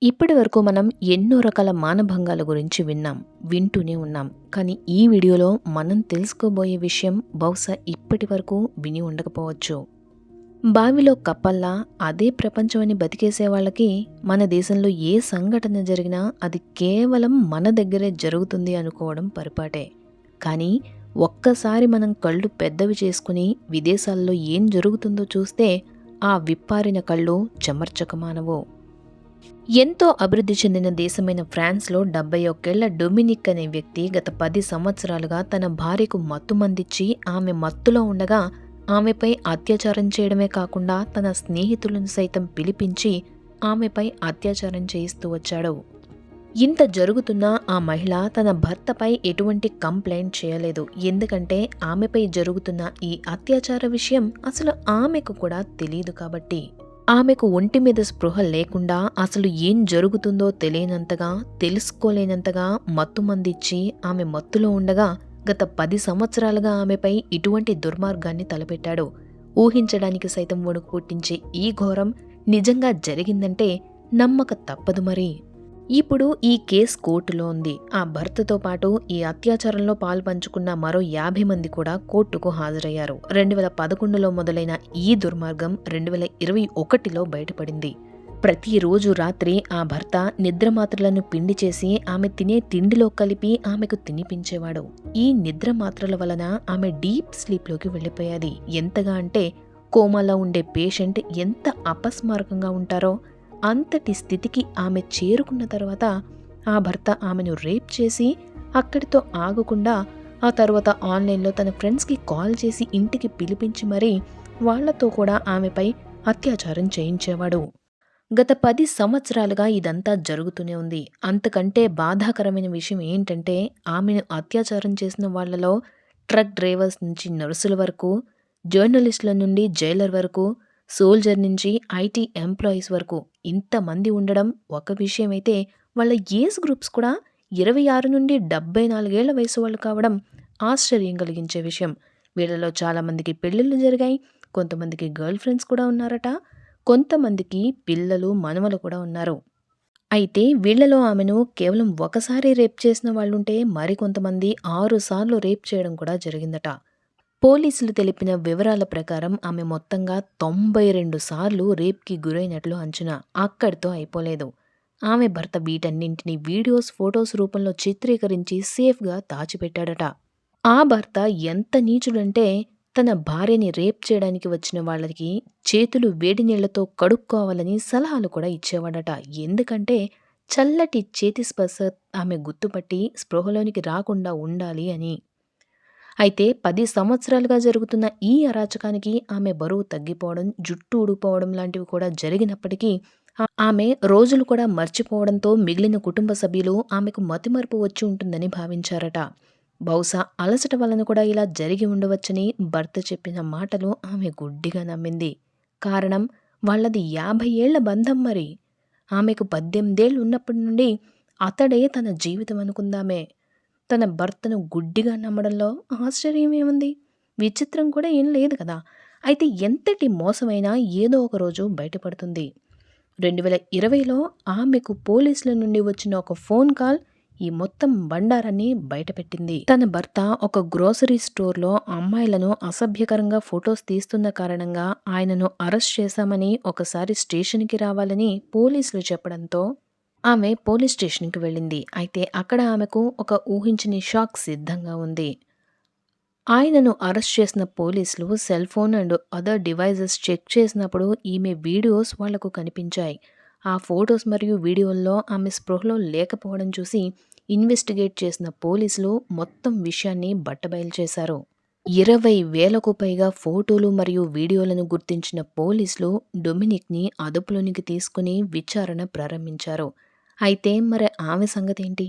ఇప్పటి వరకు మనం ఎన్నో రకాల మానభంగాల గురించి వింటూనే ఉన్నాం. కానీ ఈ వీడియోలో మనం తెలుసుకోబోయే విషయం బహుశా ఇప్పటి వరకు విని ఉండకపోవచ్చు. బావిలో కప్పల్లా అదే ప్రపంచమని బతికేసే వాళ్ళకి మన దేశంలో ఏ సంఘటన జరిగినా అది కేవలం మన దగ్గరే జరుగుతుంది అనుకోవడం పొరపాటే. కానీ ఒక్కసారి మనం కళ్ళు పెద్దవి చేసుకుని విదేశాల్లో ఏం జరుగుతుందో చూస్తే ఆ విప్పారిన కళ్ళు చెమర్చకమానవు. ఎంతో అభివృద్ధి చెందిన దేశమైన ఫ్రాన్స్లో 71 ఏళ్ల డొమినిక్ అనే వ్యక్తి గత 10 సంవత్సరాలుగా తన భార్యకు మత్తుమందిచ్చి ఆమె మత్తులో ఉండగా ఆమెపై అత్యాచారం చేయడమే కాకుండా తన స్నేహితులను సైతం పిలిపించి ఆమెపై అత్యాచారం చేయిస్తూ వచ్చాడు. ఇంత జరుగుతున్నా ఆ మహిళ తన భర్తపై ఎటువంటి కంప్లైంట్ చేయలేదు. ఎందుకంటే ఆమెపై జరుగుతున్న ఈ అత్యాచార విషయం అసలు ఆమెకు కూడా తెలియదు కాబట్టి. ఆమెకు ఒంటి మీద స్పృహ లేకుండా అసలు ఏం జరుగుతుందో తెలియనంతగా, తెలుసుకోలేనంతగా మత్తుమందిచ్చి ఆమె మత్తులో ఉండగా గత 10 సంవత్సరాలుగా ఆమెపై ఇటువంటి దుర్మార్గాన్ని తలపెట్టాడు. ఊహించడానికి సైతం వణుకు పుట్టించే ఈ ఘోరం నిజంగా జరిగిందంటే నమ్మక తప్పదు మరి. ఇప్పుడు ఈ కేసు కోర్టులో ఉంది. ఆ భర్తతో పాటు ఈ అత్యాచారంలో పాల్పంచుకున్న మరో 50 మంది కూడా కోర్టుకు హాజరయ్యారు. 2011లో మొదలైన ఈ దుర్మార్గం 2021లో బయటపడింది. ప్రతిరోజు రాత్రి ఆ భర్త నిద్రమాత్రలను పిండి చేసి ఆమె తినే తిండిలో కలిపి ఆమెకు తినిపించేవాడు. ఈ నిద్రమాత్రల వలన ఆమె డీప్ స్లీప్లోకి వెళ్ళిపోయేది. ఎంతగా అంటే కోమాలో ఉండే పేషెంట్ ఎంత అపస్మారకంగా ఉంటారో అంతటి స్థితికి ఆమె చేరుకున్న తర్వాత ఆ భర్త ఆమెను రేప్ చేసి అక్కడితో ఆగకుండా ఆ తర్వాత ఆన్లైన్లో తన ఫ్రెండ్స్కి కాల్ చేసి ఇంటికి పిలిపించి మరీ వాళ్లతో కూడా ఆమెపై అత్యాచారం చేయించేవాడు. గత 10 సంవత్సరాలుగా ఇదంతా జరుగుతూనే ఉంది. అంతకంటే బాధాకరమైన విషయం ఏంటంటే ఆమెను అత్యాచారం చేసిన వాళ్లలో ట్రక్ డ్రైవర్స్ నుంచి నర్సుల వరకు, జర్నలిస్టుల నుండి జైలర్ వరకు, సోల్జర్ నుంచి ఐటీ ఎంప్లాయీస్ వరకు ఇంతమంది ఉండడం ఒక విషయమైతే వాళ్ళ ఏజ్ గ్రూప్స్ కూడా 26 నుండి 74 ఏళ్ల వయసు వాళ్ళు కావడం ఆశ్చర్యం కలిగించే విషయం. వీళ్ళలో చాలామందికి పెళ్ళిళ్ళు జరిగాయి, కొంతమందికి గర్ల్ ఫ్రెండ్స్ కూడా ఉన్నారట, కొంతమందికి పిల్లలు మనవలు కూడా ఉన్నారు. అయితే వీళ్లలో ఆమెను కేవలం ఒకసారి రేప్ చేసిన వాళ్ళుంటే మరికొంతమంది 6 సార్లు రేప్ చేయడం కూడా జరిగిందట. పోలీసులు తెలిపిన వివరాల ప్రకారం ఆమె మొత్తంగా 92 సార్లు రేప్కి గురైనట్లు అంచనా. అక్కడితో అయిపోలేదు. ఆమె భర్త వీటన్నింటినీ వీడియోస్, ఫొటోస్ రూపంలో చిత్రీకరించి సేఫ్గా దాచిపెట్టాడట. ఆ భర్త ఎంత నీచుడంటే తన భార్యని రేప్ చేయడానికి వచ్చిన వాళ్ళకి చేతులు వేడి నీళ్లతో కడుక్కోవాలని సలహాలు కూడా ఇచ్చేవాడట. ఎందుకంటే చల్లటి చేతి స్పర్శ ఆమె గుర్తుపట్టి స్పృహలోనికి రాకుండా ఉండాలి అని. అయితే 10 సంవత్సరాలుగా జరుగుతున్న ఈ అరాచకానికి ఆమె బరువు తగ్గిపోవడం, జుట్టు ఊడిపోవడం లాంటివి కూడా జరిగినప్పటికీ ఆమె రోజులు కూడా మర్చిపోవడంతో మిగిలిన కుటుంబ సభ్యులు ఆమెకు మతిమరుపు వచ్చి ఉంటుందని భావించారట. బహుశా అలసట వలన కూడా ఇలా జరిగి ఉండవచ్చని భర్త చెప్పిన మాటలు ఆమె గుడ్డిగా నమ్మింది. కారణం వాళ్ళది 50 ఏళ్ల బంధం మరి. ఆమెకు 18 ఏళ్ళు ఉన్నప్పటి నుండి అతడే తన జీవితం అనుకుందామే. తన భర్తను గుడ్డిగా నమ్మడంలో ఆశ్చర్యమేముంది? విచిత్రం కూడా ఏం లేదు కదా. అయితే ఎంతటి మోసమైనా ఏదో ఒక రోజు బయటపడుతుంది. 2020లో ఆమెకు పోలీసుల నుండి వచ్చిన ఒక ఫోన్ కాల్ ఈ మొత్తం బండారాన్ని బయటపెట్టింది. తన భర్త ఒక గ్రోసరీ స్టోర్లో అమ్మాయిలను అసభ్యకరంగా ఫొటోస్ తీస్తున్న కారణంగా ఆయనను అరెస్ట్ చేశామని, ఒకసారి స్టేషన్కి రావాలని పోలీసులు చెప్పడంతో ఆమె పోలీస్ స్టేషన్కి వెళ్ళింది. అయితే అక్కడ ఆమెకు ఒక ఊహించని షాక్ సిద్ధంగా ఉంది. ఆయనను అరెస్ట్ చేసిన పోలీసులు cell phone and other devices check చేసినప్పుడు ఈమె వీడియోస్ వాళ్లకు కనిపించాయి. ఆ ఫొటోస్ మరియు వీడియోల్లో ఆమె స్పృహలో లేకపోవడం చూసి ఇన్వెస్టిగేట్ చేసిన పోలీసులు మొత్తం విషయాన్ని బట్టబయలు చేశారు. 20,000కు పైగా ఫోటోలు మరియు వీడియోలను గుర్తించిన పోలీసులు డొమినిక్ని అదుపులోనికి తీసుకుని విచారణ ప్రారంభించారు. అయితే మరి ఆమె సంగతేంటి?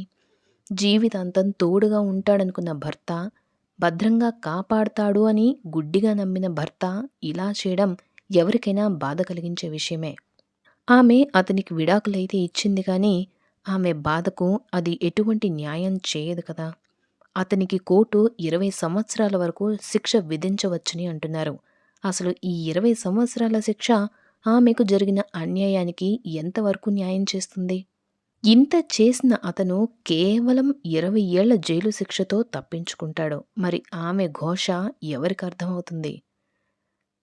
జీవితాంతం తోడుగా ఉంటాడనుకున్న భర్త, భద్రంగా కాపాడతాడు అని గుడ్డిగా నమ్మిన భర్త ఇలా చేయడం ఎవరికైనా బాధ కలిగించే విషయమే. ఆమె అతనికి విడాకులైతే ఇచ్చింది కానీ ఆమె బాధకు అది ఎటువంటి న్యాయం చేయదు కదా. అతనికి కోర్టు 20 సంవత్సరాల వరకు శిక్ష విధించవచ్చని అంటున్నారు. అసలు ఈ 20 సంవత్సరాల శిక్ష ఆమెకు జరిగిన అన్యాయానికి ఎంతవరకు న్యాయం చేస్తుంది? ఇంత చేసిన అతను కేవలం 20 ఏళ్ల జైలు శిక్షతో తప్పించుకుంటాడు. మరి ఆమె ఘోష ఎవరికర్థమవుతుంది?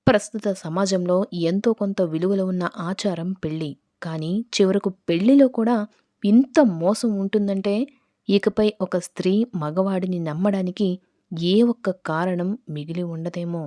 ప్రస్తుత సమాజంలో ఎంతో కొంత విలువలు ఉన్న ఆచారం పెళ్లి. కానీ చివరకు పెళ్లిలో కూడా ఇంత మోసం ఉంటుందంటే ఇకపై ఒక స్త్రీ మగవాడిని నమ్మడానికి ఏ ఒక్క కారణం మిగిలి ఉండదేమో.